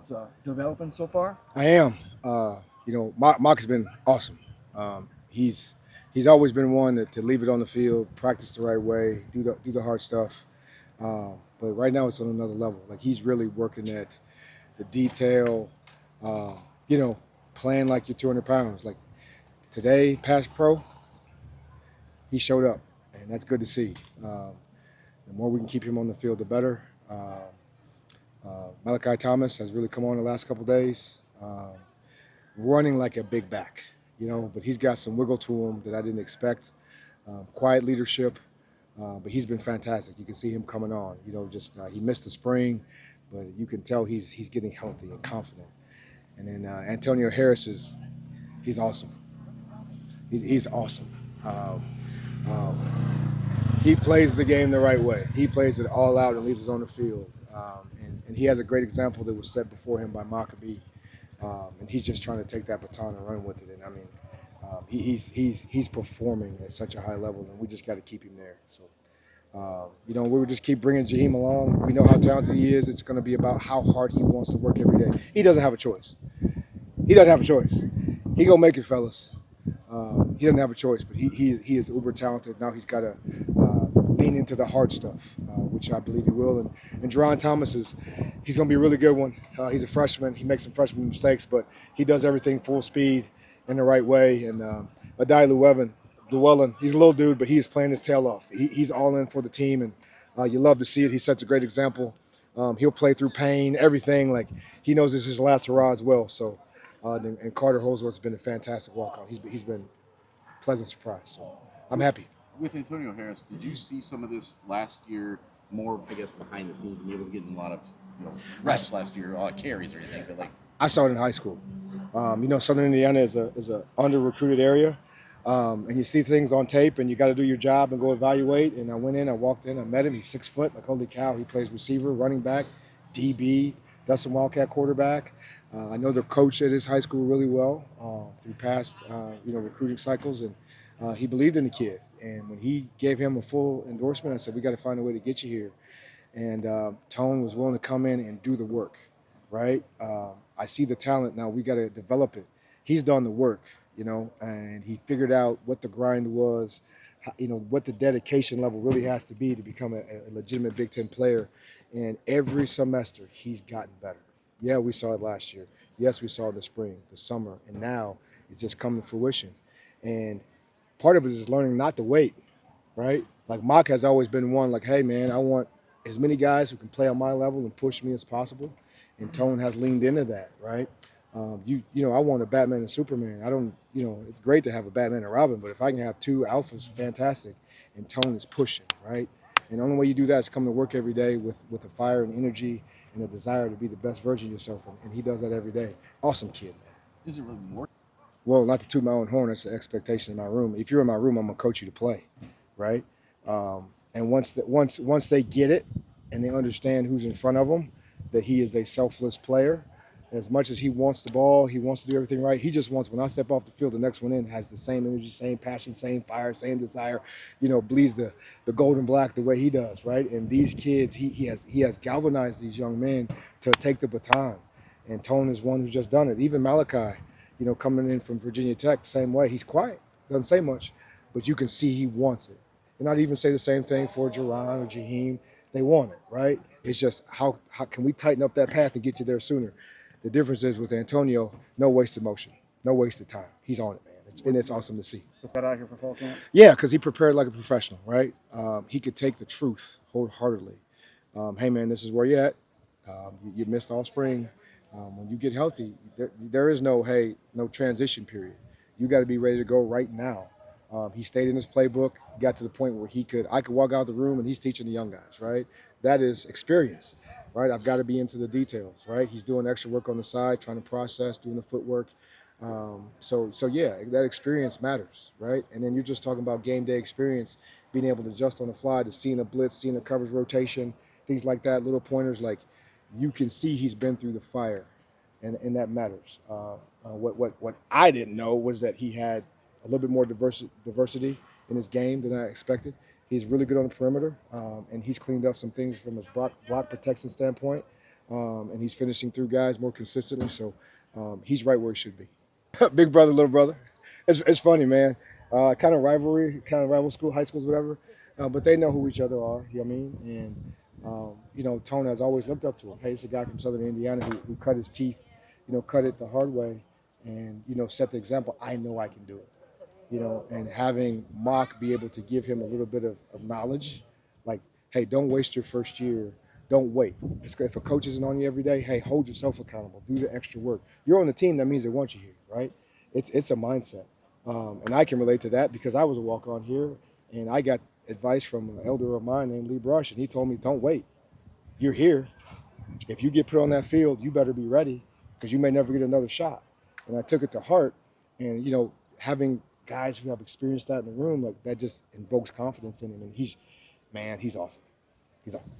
It's developing so far. I am. Mock has been awesome. He's always been one to leave it on the field, practice the right way, do the hard stuff. But right now it's on another level. Like he's really working at the detail. Uh, you know, playing like you're 200 pounds. Like today, past pro, he showed up, and that's good to see. The more we can keep him on the field, the better. Malachi Thomas has really come on the last couple days, running like a big back, but he's got some wiggle to him that I didn't expect. Quiet leadership, but he's been fantastic. You can see him coming on. He missed the spring, but you can tell he's getting healthy and confident. And then Antonio Harris he's awesome. He's awesome. He plays the game the right way. He plays it all out and leaves it on the field. And he has a great example that was set before him by Maccabee. And he's just trying to take that baton and run with it. And I mean, he's performing at such a high level, and we just got to keep him there. So, we would just keep bringing Jaheim along. We know how talented he is. It's going to be about how hard he wants to work every day. He doesn't have a choice. He gonna make it, fellas. He doesn't have a choice, but he is uber talented. Now he's got to lean into the hard stuff, which I believe he will. And Jerron Thomas he's going to be a really good one. He's a freshman. He makes some freshman mistakes, but he does everything full speed in the right way. And Adai Llewellyn, he's a little dude, but he is playing his tail off. He's all in for the team, and you love to see it. He sets a great example. He'll play through pain, everything. Like he knows this is his last hurrah as well. So, and Carter Holsworth's been a fantastic walk-on. He's been a pleasant surprise. So I'm happy. With Antonio Harris, did you see some of this last year more, I guess, behind the scenes, and he wasn't getting a lot of reps last year, a lot of carries or anything? But I saw it in high school. Southern Indiana is a under-recruited area, and you see things on tape, and you got to do your job and go evaluate. And I walked in, I met him. He's 6 foot, like holy cow. He plays receiver, running back, DB, does some Wildcat quarterback. I know the coach at his high school really well through past recruiting cycles, and he believed in the kid. And when he gave him a full endorsement, I said, we got to find a way to get you here. And Tone was willing to come in and do the work, right? I see the talent now. We got to develop it. He's done the work, and he figured out what the grind was, what the dedication level really has to be to become a legitimate Big Ten player. And every semester, he's gotten better. Yeah, we saw it last year. Yes, we saw it the spring, the summer, and now it's just coming to fruition. And part of it is learning not to wait, right? Like Mock has always been one like, hey, man, I want as many guys who can play on my level and push me as possible. And Tone has leaned into that, right? I want a Batman and Superman. I don't, it's great to have a Batman and Robin, but if I can have two alphas, fantastic. And Tone is pushing, right? And the only way you do that is come to work every day with the fire and energy and the desire to be the best version of yourself. And he does that every day. Awesome kid, man. Is it really more? Well, not to toot my own horn, that's the expectation in my room. If you're in my room, I'm gonna coach you to play, right? And once they get it and they understand who's in front of them, that he is a selfless player. As much as he wants the ball, he wants to do everything right. He just wants, when I step off the field, the next one in has the same energy, same passion, same fire, same desire. Bleeds the gold and black the way he does, right? And these kids, he has galvanized these young men to take the baton. And Tone is one who's just done it. Even Malachi, coming in from Virginia Tech, the same way. He's quiet, doesn't say much, but you can see he wants it. And I'd even say the same thing for Jerron or Jaheim. They want it, right? It's just how can we tighten up that path and get you there sooner? The difference is with Antonio, no wasted motion, no wasted time. He's on it, man. It's awesome to see. Got out here for fall camp? Yeah, because he prepared like a professional, right? He could take the truth wholeheartedly. Hey, man, this is where you're at. You missed all spring. When you get healthy, there is no transition period. You got to be ready to go right now. He stayed in his playbook. He got to the point where I could walk out the room and he's teaching the young guys, right? That is experience, right? I've got to be into the details, right? He's doing extra work on the side, trying to process, doing the footwork. So yeah, that experience matters, right? And then you're just talking about game day experience, being able to adjust on the fly, to seeing a blitz, seeing a coverage rotation, things like that, little pointers. Like you can see he's been through the fire, and that matters. What I didn't know was that he had a little bit more diversity in his game than I expected. He's really good on the perimeter, and he's cleaned up some things from his block protection standpoint. and he's finishing through guys more consistently. So he's right where he should be. Big brother, little brother. It's funny, man. Kind of rivalry, kind of rival school, high schools, whatever. But they know who each other are. You know what I mean? And Tone has always looked up to him. Hey, it's a guy from Southern Indiana who cut his teeth, cut it the hard way, and set the example. I know I can do it. And having Mock be able to give him a little bit of knowledge, like, hey, don't waste your first year. Don't wait. If a coach isn't on you every day, hey, hold yourself accountable. Do the extra work. You're on the team. That means they want you here, right? It's a mindset. And I can relate to that because I was a walk-on here, and I got advice from an elder of mine named Lee Brush, and he told me, don't wait. You're here. If you get put on that field, you better be ready because you may never get another shot. And I took it to heart, and, having guys who have experienced that in the room, like that just invokes confidence in him. And he's awesome. He's awesome.